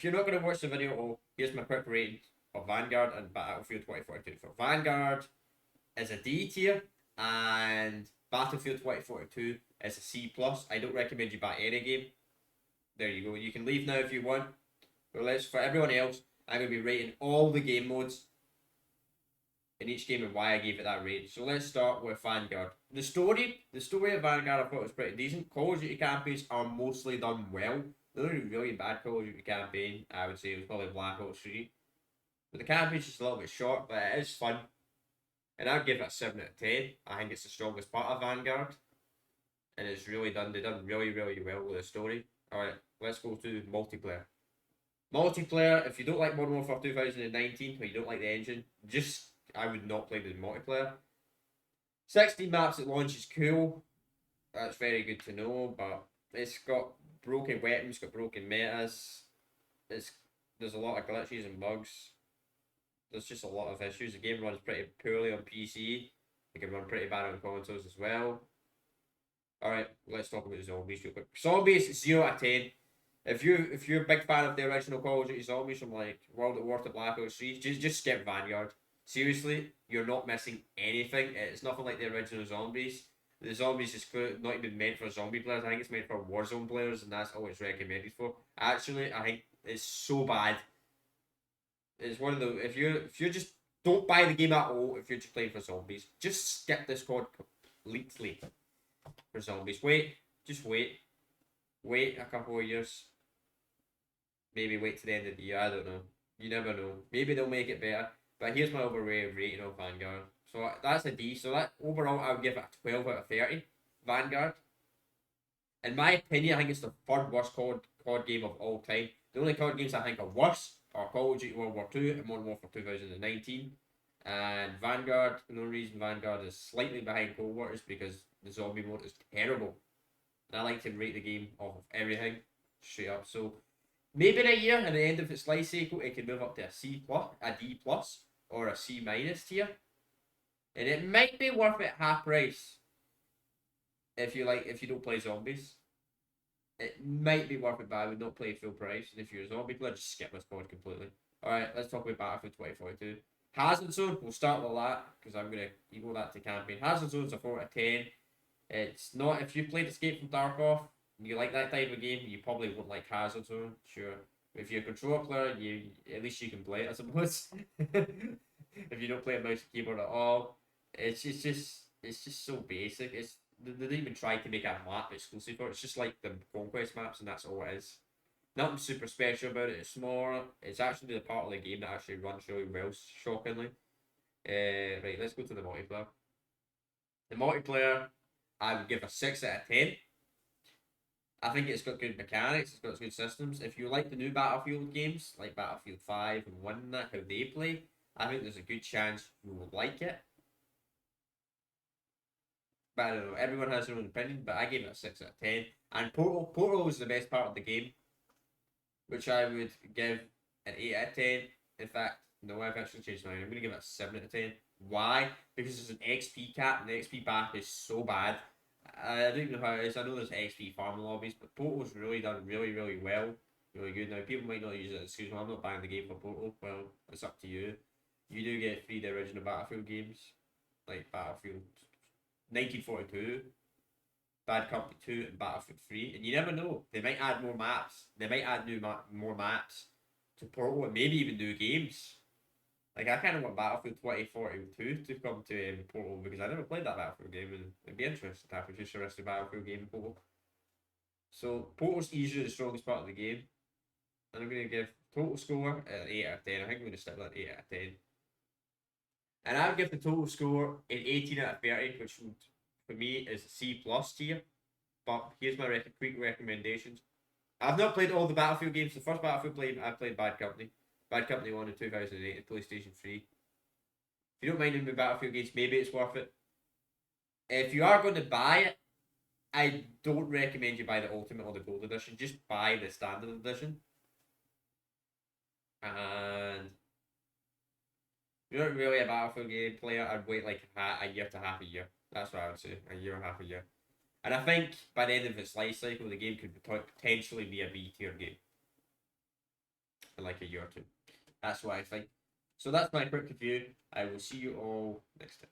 if you're not going to watch the video, oh, here's my quick rating of Vanguard and Battlefield 2042. For Vanguard is a D tier, and Battlefield 2042 is a C plus. I don't recommend you buy any game. There you go. You can leave now if you want. But let's, for everyone else, I'm going to be rating all the game modes in each game and why I gave it that rating. So let's start with Vanguard. The story of Vanguard I thought was pretty decent. Call of Duty campaigns are mostly done well. The only really bad Call of Duty campaign I would say was probably Black Ops 3. But the campaign's just a little bit short, but it is fun. And I'd give it a 7 out of 10. I think it's the strongest part of Vanguard. And it's really done, they've done really, really well with the story. Alright, let's go to multiplayer. Multiplayer, if you don't like Modern Warfare 2019 or you don't like the engine, I would not play the multiplayer. 16 maps at launch is cool. That's very good to know, but it's got broken weapons, got broken metas. There's a lot of glitches and bugs. There's just a lot of issues. The game runs pretty poorly on PC. It can run pretty bad on consoles as well. Alright, let's talk about the zombies real quick. Zombies, 0 out of 10. If you're a big fan of the original Call of Duty Zombies from like World at War to Black Ops 3, just skip Vanguard. Seriously, you're not missing anything. It's nothing like the original Zombies. The Zombies is not even meant for zombie players. I think it's meant for Warzone players, and that's all it's recommended for. Actually, I think it's so bad. It's one of the if you're just don't buy the game at all if you're just playing for zombies. Just skip this code completely for zombies. Just wait a couple of years. Maybe wait to the end of the year. I don't know. You never know. Maybe they'll make it better. But here's my overall rating of Vanguard. So that's a D. So that overall I would give it a 12 out of 30. Vanguard. In my opinion, I think it's the third worst COD game of all time. The only COD games I think are worse are Call of Duty World War 2 and Modern Warfare 2019. And Vanguard, the only reason Vanguard is slightly behind Cold War is because the zombie mode is terrible. And I like to rate the game off of everything straight up. So maybe in a year, at the end of its life cycle, it can move up to a C plus, a D plus, or a C minus tier. And it might be worth it half price if you don't play zombies. It might be worth it, but I would not play full price. And if you're a zombie player, just skip this pod completely. Alright, let's talk about Battlefield 2042. Hazard Zone, we'll start with that, because I'm going to equal that to campaign. Hazard Zone's a 4 out of 10. It's not, if you played Escape from Tarkov, and you like that type of game, you probably won't like Hazard Zone, sure. If you're a controller player, at least you can play it, I suppose. If you don't play a mouse and keyboard at all, it's just so basic. They didn't even try to make a map exclusive for it. It's just like the Conquest maps, and that's all it is. Nothing super special about it. It's smaller. It's actually the part of the game that actually runs really well, shockingly. Right, let's go to the multiplayer. The multiplayer, I would give a 6 out of 10. I think it's got good mechanics, it's got good systems. If you like the new Battlefield games, like Battlefield 5 and 1 and that, how they play, I think there's a good chance you will like it. But I don't know, everyone has their own opinion, but I gave it a 6 out of 10. And Portal is the best part of the game, which I would give an 8 out of 10. In fact, no, I've actually changed mine. I'm going to give it a 7 out of 10. Why? Because there's an XP cap, and the XP back is so bad. I don't even know how it is. I know there's XP farming lobbies, but Portal's really done really, really well. Really good. Now, people might not use it as excuse me, I'm not buying the game for Portal. Well, it's up to you. You do get free the original Battlefield games, like Battlefield 1942, Bad Company 2, and Battlefield 3. And you never know. They might add more maps. They might add more maps to Portal and maybe even new games. Like, I kind of want Battlefield 2042 to come to Portal because I never played that Battlefield game, and it'd be interesting to have a futuristic Battlefield game in Portal. So, Portal's easily the strongest part of the game. And I'm going to give total score an 8 out of 10. I think I'm going to stick with that 8 out of 10. And I would give the total score an 18 out of 30, which would, for me is a C plus tier. But here's my quick recommendations. I've not played all the Battlefield games. The first Battlefield I played Bad Company. Bad Company 1 in 2008 at PlayStation 3. If you don't mind the Battlefield games, maybe it's worth it. If you are going to buy it, I don't recommend you buy the Ultimate or the Gold Edition. Just buy the Standard Edition. And if you're not really a Battlefield game player, I'd wait like a year to half a year. That's what I would say. A year or half a year. And I think by the end of its life cycle, the game could potentially be a B tier game. in like a year or two. That's what I think. So that's my quick review. I will see you all next time.